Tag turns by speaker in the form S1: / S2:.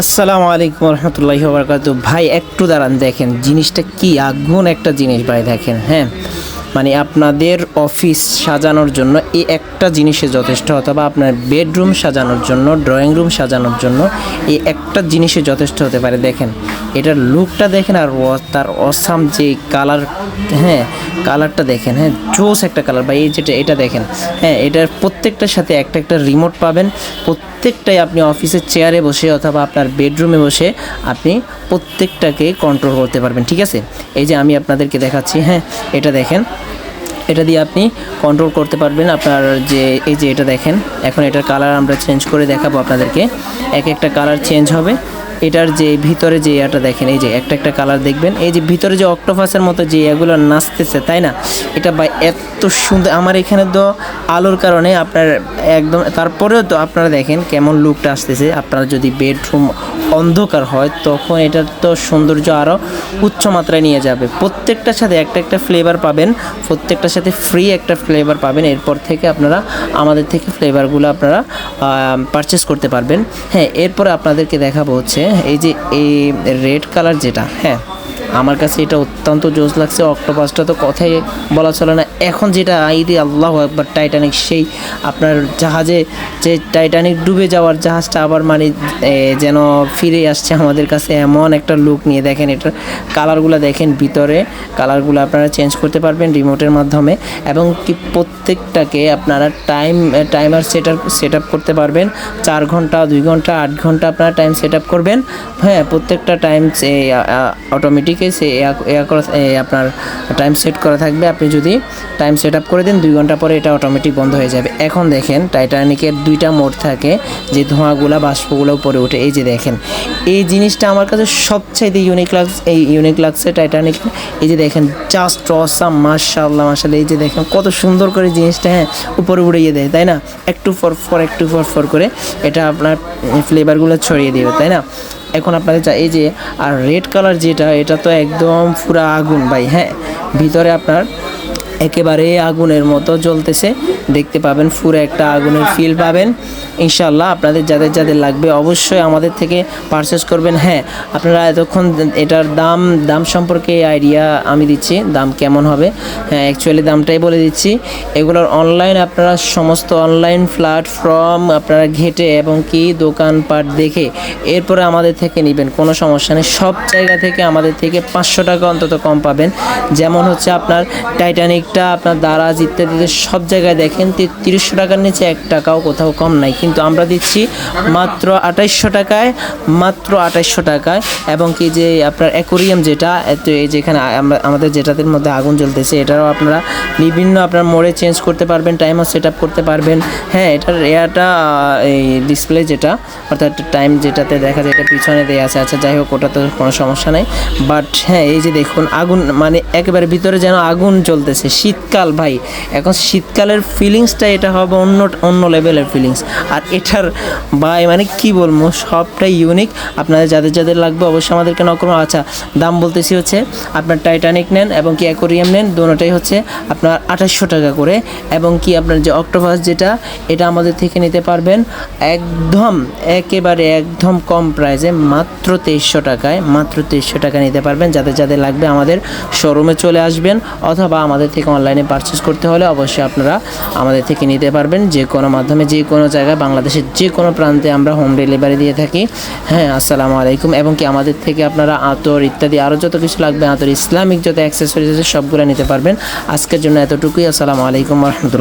S1: আসসালামু আলাইকুম রহমতুল্লাহি ওয়া বারাকাতুহু। ভাই একটু দাঁড়ান, দেখেন জিনিসটা কি আগুন একটা জিনিস ভাই, দেখেন। হ্যাঁ, মানে আপনাদের অফিস সাজানোর জন্য এই একটা জিনিসে যথেষ্ট, অথবা আপনার বেডরুম সাজানোর জন্য, ড্রয়িং রুম সাজানোর জন্য এই একটা জিনিসে যথেষ্ট হতে পারে। দেখেন এটার লুকটা দেখেন, আর তার অসাম যে কালার, হ্যাঁ কালারটা দেখেন, হ্যাঁ জোস একটা কালার ভাই। এই যেটা এটা দেখেন, হ্যাঁ এটার প্রত্যেকটার সাথে একটা একটা রিমোট পাবেন। প্রত্যেকটাই আপনি অফিসের চেয়ারে বসে অথবা আপনার বেডরুমে বসে আপনি প্রত্যেকটাকে কন্ট্রোল করতে পারবেন। ঠিক আছে, এই যে আমি আপনাদেরকে দেখাচ্ছি। হ্যাঁ, এটা দেখেন, এটা দিয়ে আপনি কন্ট্রোল করতে পারবেন আপনার যে এই যে এটা দেখেন। এখন এটার কালার আমরা চেঞ্জ করে দেখাবো আপনাদেরকে, এক একটা কালার চেঞ্জ হবে। এটার যে ভিতরে যে এটা দেখেন, এই যে একটা একটা কালার দেখবেন, এই যে ভিতরে যে অক্টোপাসের মতো যে এগুলো নাচতেছে, তাই না? এটা বা এত সুন্দর। আমার এখানে তো আলোর কারণে আপনার একদম, তারপরেও তো আপনারা দেখেন কেমন লুকটা আসতেছে। আপনারা যদি বেডরুম অন্ধকার হয় তখন এটার তো সৌন্দর্য আরও উচ্চ মাত্রায় নিয়ে যাবে। প্রত্যেকটার সাথে একটা একটা ফ্লেভার পাবেন, প্রত্যেকটার সাথে ফ্রি একটা ফ্লেভার পাবেন। এরপর থেকে আপনারা আমাদের থেকে ফ্লেভারগুলো আপনারা পারচেস করতে পারবেন। হ্যাঁ, এরপরে আপনাদেরকে দেখাবো হচ্ছে এই যে এই রেড কালার যেটা, হ্যাঁ আমার কাছে এটা অত্যন্ত জোস লাগছে। অক্টোপাসটা তো কথাই বলা চলে না। এখন যেটা আইডি আল্লাহু আকবার, টাইটানিক, সেই আপনার জাহাজে যে টাইটানিক ডুবে যাওয়ার জাহাজটা আবার মানে যেন ফিরে আসছে আমাদের কাছে, এমন একটা লুক নিয়ে। দেখেন এটার কালারগুলো দেখেন, ভিতরে কালারগুলো আপনারা চেঞ্জ করতে পারবেন রিমোটের মাধ্যমে, এবং কি প্রত্যেকটাকে আপনারা টাইমার সেট আপ করতে পারবেন। 4 ঘন্টা, 2 ঘন্টা, 8 ঘন্টা আপনারা টাইম সেট আপ করবেন। হ্যাঁ, প্রত্যেকটা টাইম অটোমেটিক আপনার টাইম সেট করা থাকবে। আপনি যদি টাইম সেট আপ করে দেন 2 ঘন্টা পরে এটা অটোমেটিক বন্ধ হয়ে যাবে। এখন দেখেন টাইটানিকের 2টা মোড থাকে, যে ধোঁয়াগুলা বাষ্পগুলো উপরে ওঠে। এই যে দেখেন, এই জিনিসটা আমার কাছে সবচাইতে ইউনিক লাগছে টাইটানিক। এই যে দেখেন, জাস্ট অসাম, মাশাআল্লাহ মাশাআল্লাহ। এই যে দেখেন কত সুন্দর করে জিনিসটা, হ্যাঁ উপরে উড়িয়ে দেয়, তাই না? একটু ফর করে এটা আপনার ফ্লেভারগুলো ছড়িয়ে দেবে, তাই না? এখন আপনাদের এই যে আর রেড কালার যেটা, এটা তো একদম পুরা আগুন ভাই। হ্যাঁ, ভিতরে আপনার একেবারে আগুনের মতো জ্বলতেছে, দেখতে পাবেন পুরো একটা আগুনের ফিল পাবেন। ইনশাআল্লাহ আপনাদের যাদের লাগবে অবশ্যই আমাদের থেকে পারচেস করবেন। হ্যাঁ, আপনারা এতক্ষণ এটার দাম সম্পর্কে আইডিয়া আমি দিচ্ছি, দাম কেমন হবে। হ্যাঁ, অ্যাকচুয়ালি দামটাই বলে দিচ্ছি। এগুলোর অনলাইন আপনারা সমস্ত অনলাইন প্ল্যাটফর্ম আপনারা ঘেটে এবং কি দোকানপাট দেখে এরপরে আমাদের থেকে নেবেন, কোনো সমস্যা নেই। সব জায়গা থেকে আমাদের থেকে 500 টাকা অন্তত কম পাবেন। যেমন হচ্ছে আপনার টাইটানিকটা, আপনার দারাজ ইত্যাদিতে সব জায়গায় দেখেন 300 টাকার নিচে 1 টাকাও কোথাও কম নাই, কিন্তু আমরা দিচ্ছি মাত্র 2800 টাকায়, মাত্র 2800 টাকায়। এবং কি যে আপনার অ্যাকোরিয়াম যেটা, এই যেখানে আমাদের যেটাদের মধ্যে আগুন জ্বলতেছে, এটারও আপনারা বিভিন্ন আপনার মোড়ে চেঞ্জ করতে পারবেন, টাইমার সেট আপ করতে পারবেন। হ্যাঁ, এটার এই ডিসপ্লে যেটা, অর্থাৎ টাইম যেটাতে দেখা যায়, এটা পিছনে দেওয়া আছে। আচ্ছা যাই হোক, ওটা তো কোনো সমস্যা নেই। বাট হ্যাঁ, এই যে দেখুন আগুন, মানে একেবারে ভিতরে যেন আগুন জ্বলতেছে। শীতকাল ভাই, এখন শীতকালের ফিলিংসটা এটা হবে অন্য লেভেলের ফিলিংস। আর এটার ভাই মানে কি বলবো, সবটাই ইউনিক। আপনাদের যাদের লাগবে অবশ্যই আমাদেরকে নক করুন। আচ্ছা, দাম বলতেছি হচ্ছে আপনার টাইটানিক নেন এবং কি অ্যাকোরিয়াম নেন, দুটোটাই হচ্ছে আপনার 2800 টাকা করে। এবং কি আপনার যে অক্টোপাস যেটা, এটা আমাদের থেকে নিতে পারবেন একেবারে একদম কম প্রাইসে, মাত্র 2300 টাকায়, মাত্র 2300 টাকা নিতে পারবেন। যাদের লাগবে আমাদের শোরুমে চলে আসবেন, অথবা আমাদের থেকে অনলাইনে পারচেস করতে হলে অবশ্যই আপনারা আমাদের থেকে নিতে পারবেন। যে কোনো মাধ্যমে, যে কোনো জায়গায়, বাংলাদেশের যে কোনো প্রান্তে আমরা হোম ডেলিভারি দিয়ে থাকি। হ্যাঁ, আসসালামু আলাইকুম। এবং কি আমাদের থেকে আপনারা আতর ইত্যাদি আরও যত কিছু লাগবে, আতর ইসলামিক যত অ্যাক্সেসরিজ আছে সবগুলো নিতে পারবেন। আজকের জন্য এতটুকুই। আসসালামু আলাইকুম ওয়া রাহমাতুল্লাহ।